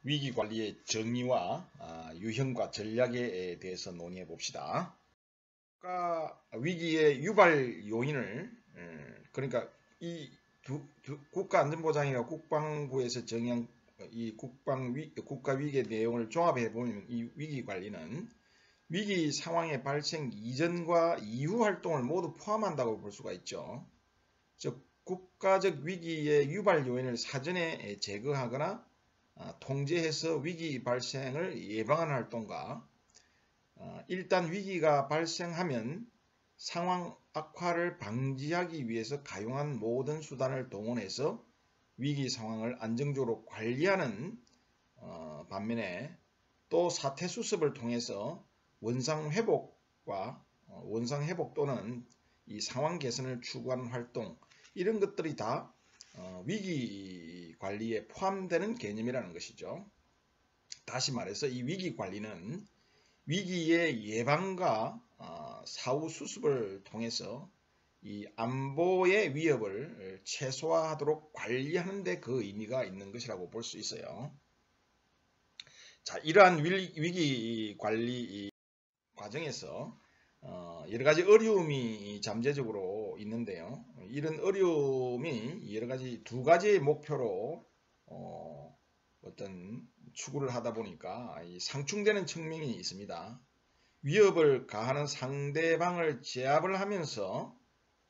위기 관리의 정의와 유형과 전략에 대해서 논의해 봅시다. 위기의 유발 요인을 그러니까 이 국가안전보장이나 국방부에서 정한 이 국가 위기의 내용을 종합해 보면 이 위기 관리는 위기 상황의 발생 이전과 이후 활동을 모두 포함한다고 볼 수가 있죠. 즉 국가적 위기의 유발 요인을 사전에 제거하거나 통제해서 위기 발생을 예방하는 활동과 일단 위기가 발생하면 상황 악화를 방지하기 위해서 가용한 모든 수단을 동원해서 위기 상황을 안정적으로 관리하는 반면에 또 사태 수습을 통해서 원상회복 또는 이 상황 개선을 추구하는 활동, 이런 것들이 다 위기 관리에 포함되는 개념이라는 것이죠. 다시 말해서 이 위기 관리는 위기의 예방과 사후 수습을 통해서 이 안보의 위협을 최소화하도록 관리하는 데 그 의미가 있는 것이라고 볼 수 있어요. 자, 이러한 위기 관리 과정에서 여러 가지 어려움이 잠재적으로 있는데요. 이런 어려움이 여러 가지 두 가지의 목표로 어떤 추구를 하다 보니까 상충되는 측면이 있습니다. 위협을 가하는 상대방을 제압을 하면서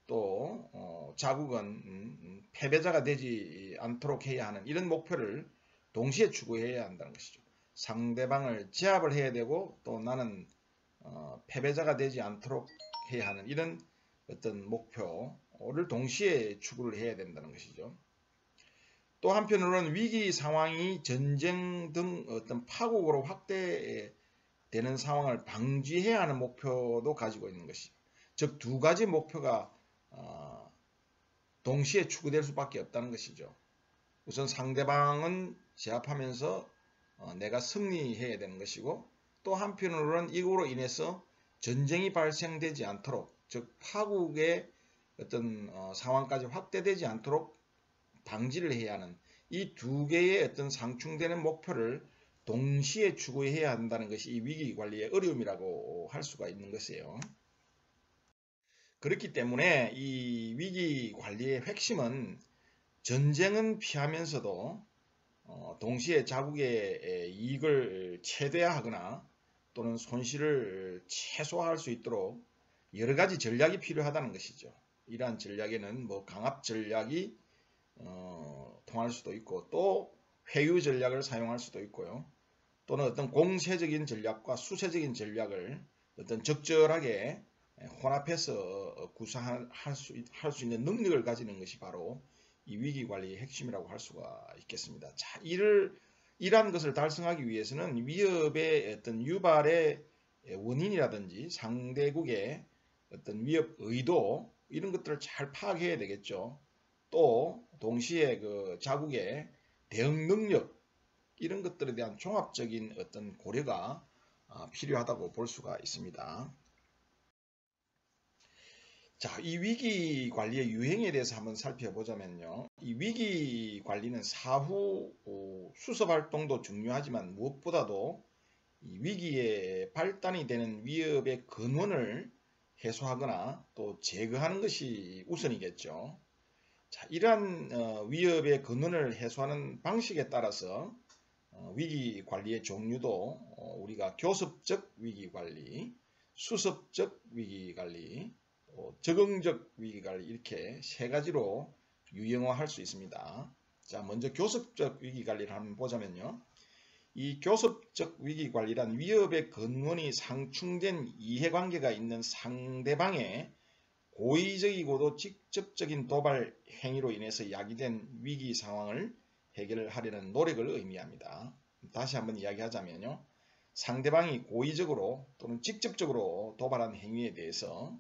또 자국은 패배자가 되지 않도록 해야 하는 이런 목표를 동시에 추구해야 한다는 것이죠. 상대방을 제압을 해야 되고 또 나는 패배자가 되지 않도록 해야 하는 이런 어떤 목표를 동시에 추구를 해야 된다는 것이죠. 또 한편으로는 위기 상황이 전쟁 등 어떤 파국으로 확대되는 상황을 방지해야 하는 목표도 가지고 있는 것이죠. 즉 두 가지 목표가 동시에 추구될 수밖에 없다는 것이죠. 우선 상대방은 제압하면서 내가 승리해야 되는 것이고, 또 한편으로는 이거로 인해서 전쟁이 발생되지 않도록, 즉 파국의 어떤 상황까지 확대되지 않도록 방지를 해야 하는 이 두 개의 어떤 상충되는 목표를 동시에 추구해야 한다는 것이 이 위기 관리의 어려움이라고 할 수가 있는 것이에요. 그렇기 때문에 이 위기 관리의 핵심은 전쟁은 피하면서도 동시에 자국의 이익을 최대화하거나 또는 손실을 최소화할 수 있도록 여러 가지 전략이 필요하다는 것이죠. 이러한 전략에는 뭐 강압 전략이 통할 수도 있고, 또 회유 전략을 사용할 수도 있고요. 또는 어떤 공세적인 전략과 수세적인 전략을 어떤 적절하게 혼합해서 구사할 수 있는 능력을 가지는 것이 바로 이 위기 관리의 핵심이라고 할 수가 있겠습니다. 자, 이러한 것을 달성하기 위해서는 위협의 어떤 유발의 원인이라든지 상대국의 어떤 위협 의도, 이런 것들을 잘 파악해야 되겠죠. 또 동시에 그 자국의 대응 능력, 이런 것들에 대한 종합적인 어떤 고려가 필요하다고 볼 수가 있습니다. 자, 이 위기 관리의 유형에 대해서 한번 살펴보자면요. 이 위기 관리는 사후 수습 활동도 중요하지만 무엇보다도 이 위기에 발단이 되는 위협의 근원을 해소하거나 또 제거하는 것이 우선이겠죠. 자, 이러한 위협의 근원을 해소하는 방식에 따라서 위기 관리의 종류도 우리가 교습적 위기 관리, 수습적 위기 관리, 적응적 위기 관리, 이렇게 세 가지로 유형화할 수 있습니다. 자, 먼저 교습적 위기 관리를 한번 보자면요. 이 교습적 위기 관리란 위협의 근원이 상충된 이해관계가 있는 상대방의 고의적이고도 직접적인 도발 행위로 인해서 야기된 위기 상황을 해결하려는 노력을 의미합니다. 다시 한번 이야기하자면요. 상대방이 고의적으로 또는 직접적으로 도발한 행위에 대해서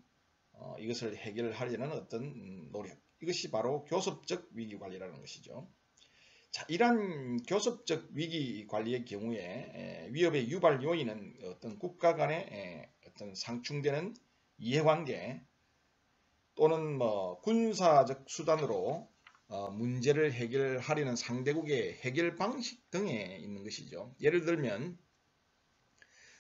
이것을 해결하려는 어떤 노력, 이것이 바로 교섭적 위기 관리라는 것이죠. 자, 이러한 교섭적 위기 관리의 경우에 위협의 유발 요인은 어떤 국가 간의 어떤 상충되는 이해관계 또는 뭐 군사적 수단으로 문제를 해결하려는 상대국의 해결 방식 등에 있는 것이죠. 예를 들면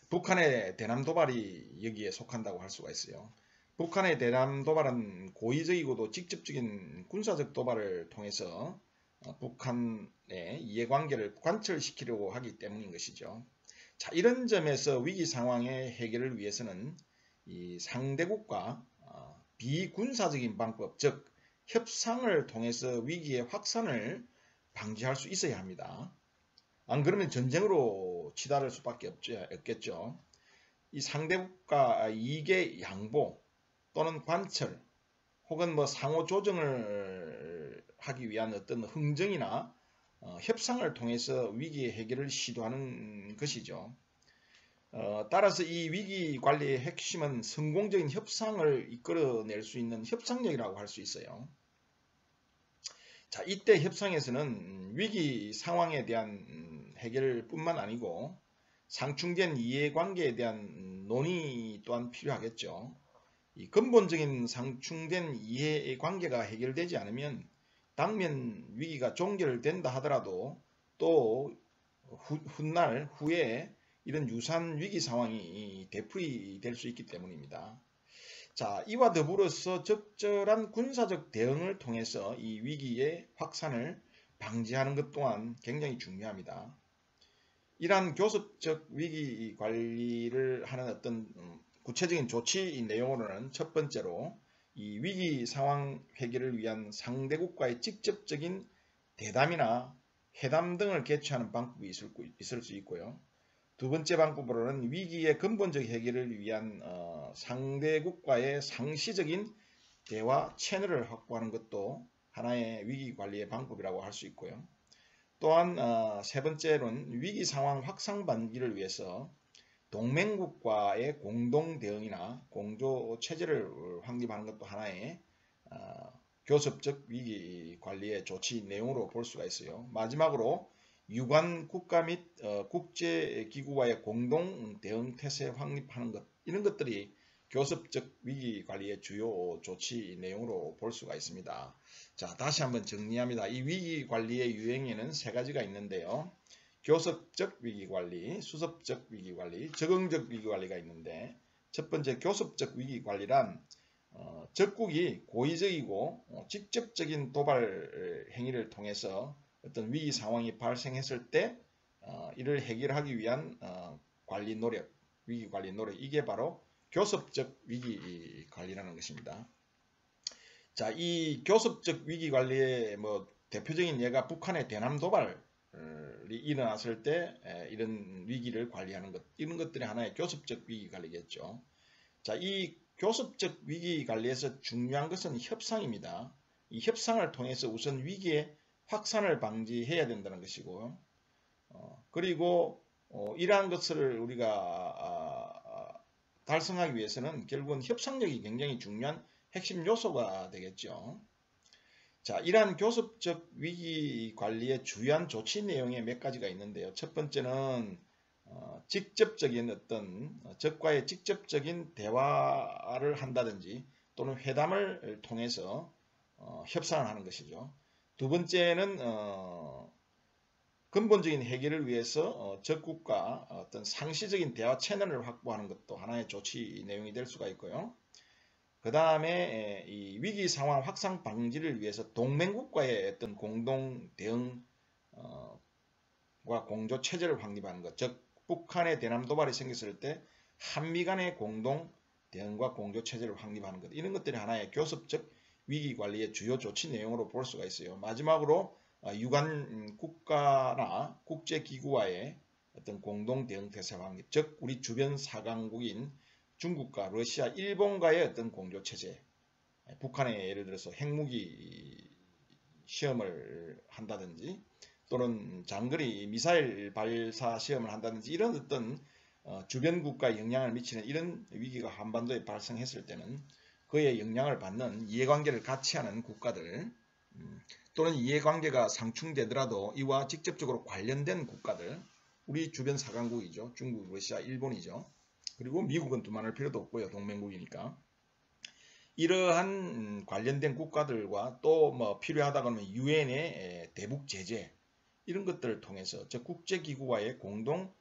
북한의 대남 도발이 여기에 속한다고 할 수가 있어요. 북한의 대남 도발은 고의적이고도 직접적인 군사적 도발을 통해서 북한의 이해관계를 관철시키려고 하기 때문인 것이죠. 자, 이런 점에서 위기 상황의 해결을 위해서는 이 상대국과 비군사적인 방법, 즉 협상을 통해서 위기의 확산을 방지할 수 있어야 합니다. 안 그러면 전쟁으로 치달을 수밖에 없겠죠. 이 상대국가 이익의 양보 또는 관철 혹은 뭐 상호 조정을 하기 위한 어떤 흥정이나 협상을 통해서 위기의 해결을 시도하는 것이죠. 따라서 이 위기 관리의 핵심은 성공적인 협상을 이끌어낼 수 있는 협상력이라고 할 수 있어요. 자, 이때 협상에서는 위기 상황에 대한 해결뿐만 아니고 상충된 이해관계에 대한 논의 또한 필요하겠죠. 이 근본적인 상충된 이해관계가 해결되지 않으면 당면 위기가 종결된다 하더라도 또 훗날 후에 이런 유사한 위기 상황이 되풀이될 수 있기 때문입니다. 자, 이와 더불어서 적절한 군사적 대응을 통해서 이 위기의 확산을 방지하는 것 또한 굉장히 중요합니다. 이러한 교섭적 위기 관리를 하는 어떤 구체적인 조치 내용으로는 첫 번째로 이 위기 상황 해결을 위한 상대국과의 직접적인 대담이나 회담 등을 개최하는 방법이 있을 수 있고요. 두 번째 방법으로는 위기의 근본적 해결을 위한 상대국과의 상시적인 대화 채널을 확보하는 것도 하나의 위기 관리의 방법이라고 할 수 있고요. 또한 세 번째로는 위기 상황 확산 방지를 위해서 동맹국과의 공동 대응이나 공조 체제를 확립하는 것도 하나의 교섭적 위기 관리의 조치 내용으로 볼 수가 있어요. 마지막으로 유관 국가 및 국제기구와의 공동 대응 태세 확립하는 것, 이런 것들이 교섭적 위기 관리의 주요 조치 내용으로 볼 수가 있습니다. 자, 다시 한번 정리합니다. 이 위기 관리의 유형에는 세 가지가 있는데요. 교섭적 위기 관리, 수습적 위기 관리, 적응적 위기 관리가 있는데, 첫 번째 교섭적 위기 관리란 적국이 고의적이고 직접적인 도발 행위를 통해서 어떤 위기 상황이 발생했을 때 이를 해결하기 위한 관리 노력, 위기 관리 노력, 이게 바로 교섭적 위기 관리라는 것입니다. 자, 이 교섭적 위기 관리의 대표적인 예가 북한의 대남 도발이 일어났을 때 이런 위기를 관리하는 것, 이런 것들이 하나의 교섭적 위기 관리겠죠. 자, 이 교섭적 위기 관리에서 중요한 것은 협상입니다. 이 협상을 통해서 우선 위기의 확산을 방지해야 된다는 것이고, 그리고 이러한 것을 우리가 달성하기 위해서는 결국은 협상력이 굉장히 중요한 핵심 요소가 되겠죠. 자, 이러한 교섭적 위기 관리의 주요한 조치 내용에 몇 가지가 있는데요. 첫 번째는 직접적인 어떤 적과의 직접적인 대화를 한다든지 또는 회담을 통해서 협상을 하는 것이죠. 두 번째는 근본적인 해결을 위해서 적국과 어떤 상시적인 대화 채널을 확보하는 것도 하나의 조치 내용이 될 수가 있고요. 그 다음에 이 위기 상황 확산 방지를 위해서 동맹국과의 어떤 공동 대응과 공조 체제를 확립하는 것, 즉 북한의 대남 도발이 생겼을 때 한미 간의 공동 대응과 공조 체제를 확립하는 것, 이런 것들이 하나의 교섭적 위기 관리의 주요 조치 내용으로 볼 수가 있어요. 마지막으로 유관 국가나 국제기구와의 어떤 공동 대응 태세 확립, 즉 우리 주변 사강국인 중국과 러시아, 일본과의 어떤 공조 체제, 북한의 예를 들어서 핵무기 시험을 한다든지 또는 장거리 미사일 발사 시험을 한다든지 이런 어떤 주변 국가에 영향을 미치는 이런 위기가 한반도에 발생했을 때는 그의 영향을 받는 이해관계를 같이 하는 국가들 또는 이해관계가 상충되더라도 이와 직접적으로 관련된 국가들, 우리 주변 사강국이죠. 중국, 러시아, 일본이죠. 그리고 미국은 두말할 필요도 없고요. 동맹국이니까. 이러한 관련된 국가들과 또 뭐 필요하다 그러면 유엔의 대북 제재 이런 것들을 통해서 즉 국제기구와의 공동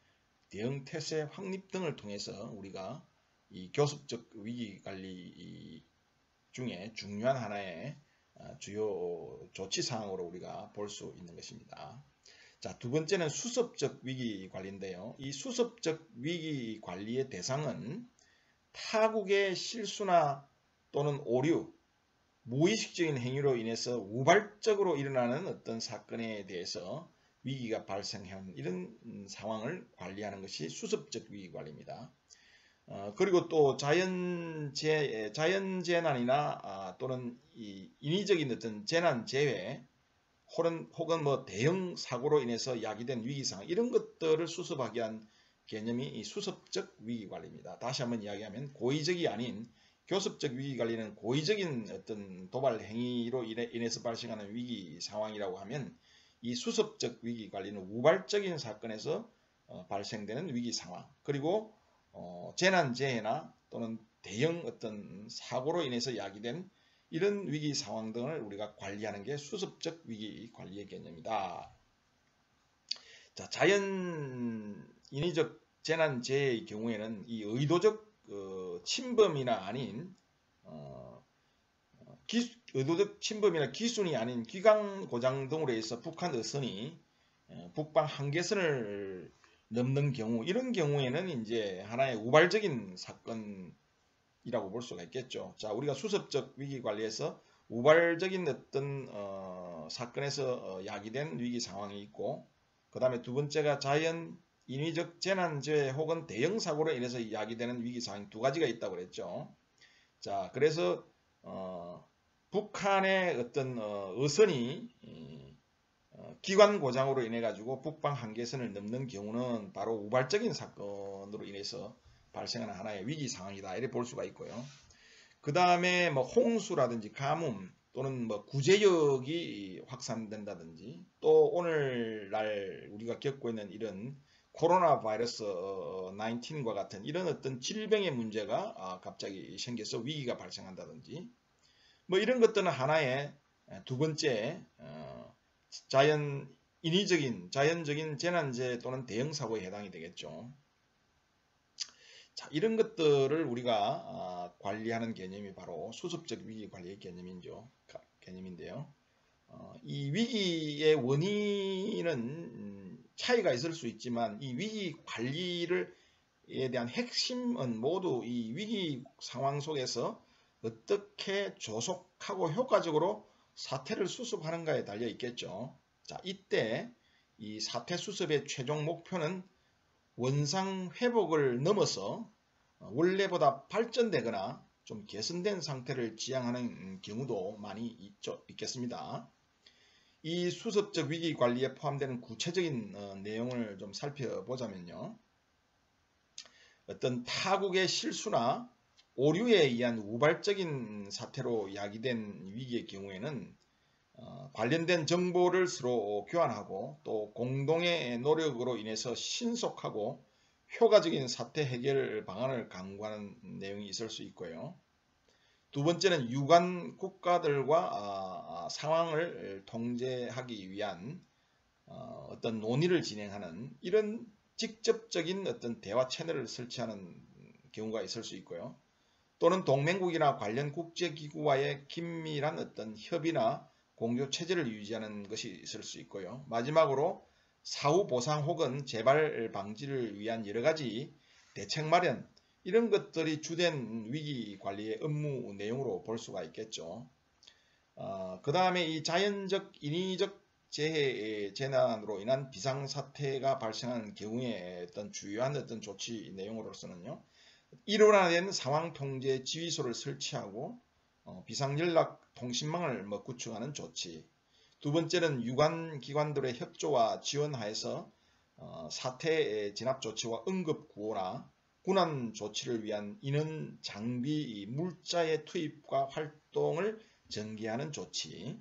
대응 태세 확립 등을 통해서 우리가 이 교섭적 위기 관리 중에 중요한 하나의 주요 조치 사항으로 우리가 볼 수 있는 것입니다. 자, 두 번째는 수습적 위기 관리인데요. 이 수습적 위기 관리의 대상은 타국의 실수나 또는 오류, 무의식적인 행위로 인해서 우발적으로 일어나는 어떤 사건에 대해서 위기가 발생한 이런 상황을 관리하는 것이 수습적 위기 관리입니다. 그리고 또 자연재난이나 또는 인위적인 어떤 재난 재해 혹은 뭐 대형 사고로 인해서 야기된 위기상황 이런 것들을 수습하기 위한 개념이 이 수습적 위기관리입니다. 다시 한번 이야기하면 고의적이 아닌 교섭적 위기관리는 고의적인 어떤 도발 행위로 인해서 발생하는 위기 상황이라고 하면 이 수습적 위기관리는 우발적인 사건에서 발생되는 위기 상황 그리고 재난재해나 또는 대형 어떤 사고로 인해서 야기된 이런 위기 상황 등을 우리가 관리하는 게 수습적 위기 관리의 개념이다. 자, 자연 인위적 재난 재해의 경우에는 이 의도적 침범이나 아닌 의도적 침범이나 기순이 아닌 기강 고장 등으로 해서 북한 어선이 북방 한계선을 넘는 경우 이런 경우에는 이제 하나의 우발적인 사건이라고 볼 수가 있겠죠. 자, 우리가 수습적 위기 관리에서 우발적인 어떤 사건에서 야기된 위기 상황이 있고 그 다음에 두 번째가 자연 인위적 재난재해 혹은 대형 사고로 인해서 야기되는 위기 상황 두 가지가 있다고 그랬죠. 자, 그래서 북한의 어떤 어선이 기관 고장으로 인해 가지고 북방 한계선을 넘는 경우는 바로 우발적인 사건으로 인해서 발생하는 하나의 위기 상황이다 이렇게 볼 수가 있고요. 그 다음에 뭐 홍수라든지 가뭄 또는 뭐 구제역이 확산된다든지 또 오늘날 우리가 겪고 있는 이런 코로나 바이러스 19과 같은 이런 어떤 질병의 문제가 갑자기 생겨서 위기가 발생한다든지 뭐 이런 것들은 하나의 두 번째 자연적인 재난재해 또는 대형 사고에 해당이 되겠죠. 자, 이런 것들을 우리가 관리하는 개념이 바로 수습적 위기 관리의 개념인데요. 이 위기의 원인은 차이가 있을 수 있지만 이 위기 관리에 대한 핵심은 모두 이 위기 상황 속에서 어떻게 조속하고 효과적으로 사태를 수습하는가에 달려 있겠죠. 자, 이때 이 사태 수습의 최종 목표는 원상 회복을 넘어서 원래보다 발전되거나 좀 개선된 상태를 지향하는 경우도 많이 있겠습니다. 이 수습적 위기 관리에 포함되는 구체적인 내용을 좀 살펴보자면요. 어떤 타국의 실수나 오류에 의한 우발적인 사태로 야기된 위기의 경우에는 관련된 정보를 서로 교환하고 또 공동의 노력으로 인해서 신속하고 효과적인 사태 해결 방안을 강구하는 내용이 있을 수 있고요. 두 번째는 유관 국가들과 상황을 통제하기 위한 어떤 논의를 진행하는 이런 직접적인 어떤 대화 채널을 설치하는 경우가 있을 수 있고요. 또는 동맹국이나 관련 국제기구와의 긴밀한 어떤 협의나 공조 체제를 유지하는 것이 있을 수 있고요. 마지막으로 사후 보상 혹은 재발 방지를 위한 여러 가지 대책 마련 이런 것들이 주된 위기 관리의 업무 내용으로 볼 수가 있겠죠. 그 다음에 이 자연적 인위적 재난으로 인한 비상사태가 발생하는 경우에 어떤 주요한 어떤 조치 내용으로서는요. 일원화된 상황통제 지휘소를 설치하고 비상연락 통신망을 구축하는 조치. 두 번째는 유관기관들의 협조와 지원하에서 사태 진압 조치와 응급구호나 군안 조치를 위한 인원, 장비, 물자의 투입과 활동을 전개하는 조치.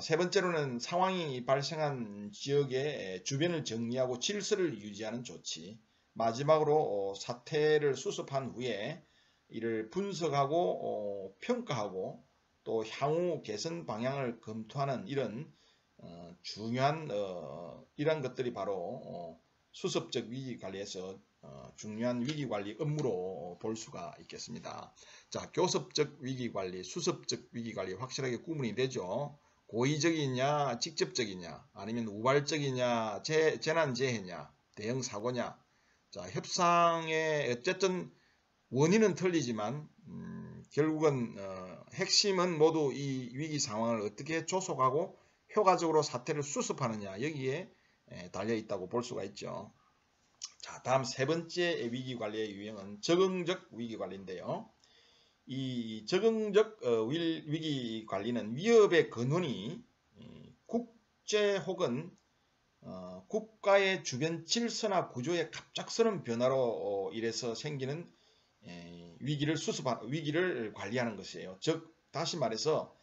세 번째로는 상황이 발생한 지역의 주변을 정리하고 질서를 유지하는 조치. 마지막으로 사태를 수습한 후에 이를 분석하고 평가하고 또 향후 개선 방향을 검토하는 이런 중요한 이런 것들이 바로 수습적 위기관리에서 중요한 위기관리 업무로 볼 수가 있겠습니다. 자, 교섭적 위기관리, 수습적 위기관리 확실하게 구분이 되죠. 고의적이냐, 직접적이냐, 아니면 우발적이냐, 재난재해냐, 대형사고냐. 자, 협상의 어쨌든 원인은 틀리지만 결국은 핵심은 모두 이 위기 상황을 어떻게 조속하고 효과적으로 사태를 수습하느냐 여기에 달려 있다고 볼 수가 있죠. 자, 다음 세 번째 위기관리의 유형은 적응적 위기관리인데요. 이 적응적 위기관리는 위협의 근원이 국제 혹은 국가의 주변 질서나 구조의 갑작스러운 변화로 인해서 생기는 위기를 관리하는 것이에요. 즉 다시 말해서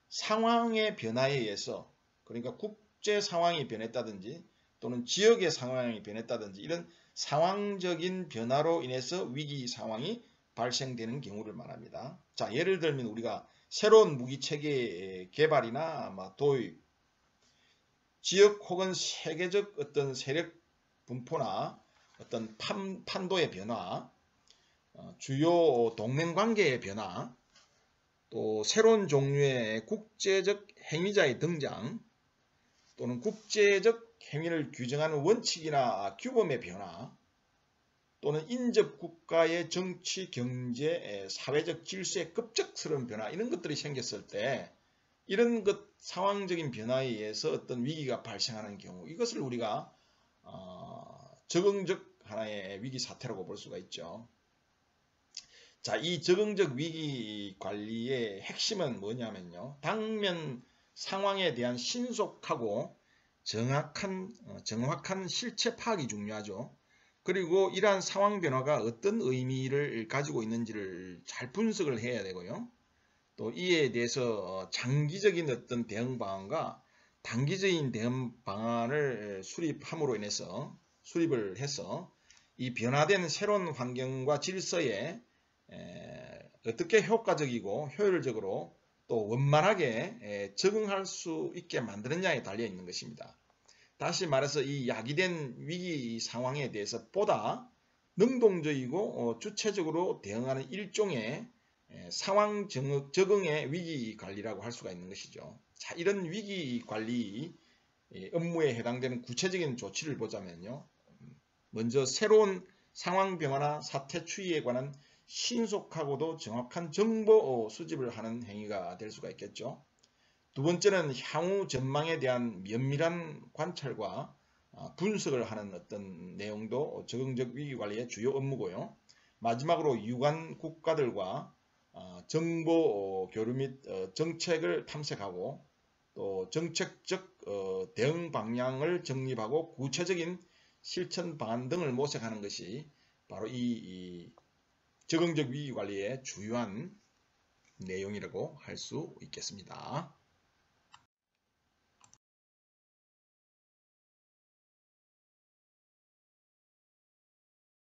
상황의 변화에 의해서, 그러니까 국제 상황이 변했다든지 또는 지역의 상황이 변했다든지 이런 상황적인 변화로 인해서 위기 상황이 발생되는 경우를 말합니다. 자, 예를 들면 우리가 새로운 무기 체계 개발이나 도입, 지역 혹은 세계적 어떤 세력 분포나 어떤 판도의 변화, 주요 동맹 관계의 변화, 또 새로운 종류의 국제적 행위자의 등장, 또는 국제적 행위를 규정하는 원칙이나 규범의 변화, 또는 인접 국가의 정치, 경제, 사회적 질서의 급작스러운 변화, 이런 것들이 생겼을 때 이런 상황적인 변화에 의해서 어떤 위기가 발생하는 경우, 이것을 우리가 적응적 하나의 위기 사태라고 볼 수가 있죠. 자, 이 적응적 위기 관리의 핵심은 뭐냐면요, 당면 상황에 대한 신속하고 정확한 실체 파악이 중요하죠. 그리고 이러한 상황 변화가 어떤 의미를 가지고 있는지를 잘 분석을 해야 되고요. 또 이에 대해서 장기적인 어떤 대응 방안과 단기적인 대응 방안을 수립을 해서 이 변화된 새로운 환경과 질서에 어떻게 효과적이고 효율적으로 또 원만하게 적응할 수 있게 만드느냐에 달려 있는 것입니다. 다시 말해서 이 야기된 위기 상황에 대해서 보다 능동적이고 주체적으로 대응하는 일종의 상황 적응의 위기 관리라고 할 수가 있는 것이죠. 자, 이런 위기 관리 업무에 해당되는 구체적인 조치를 보자면요. 먼저 새로운 상황 변화나 사태 추이에 관한 신속하고도 정확한 정보 수집을 하는 행위가 될 수가 있겠죠. 두 번째는 향후 전망에 대한 면밀한 관찰과 분석을 하는 어떤 내용도 적응적 위기관리의 주요 업무고요. 마지막으로 유관 국가들과 정보 교류 및 정책을 탐색하고 또 정책적 대응 방향을 정립하고 구체적인 실천 방안 등을 모색하는 것이 바로 이 적응적 위기관리의 주요한 내용이라고 할 수 있겠습니다.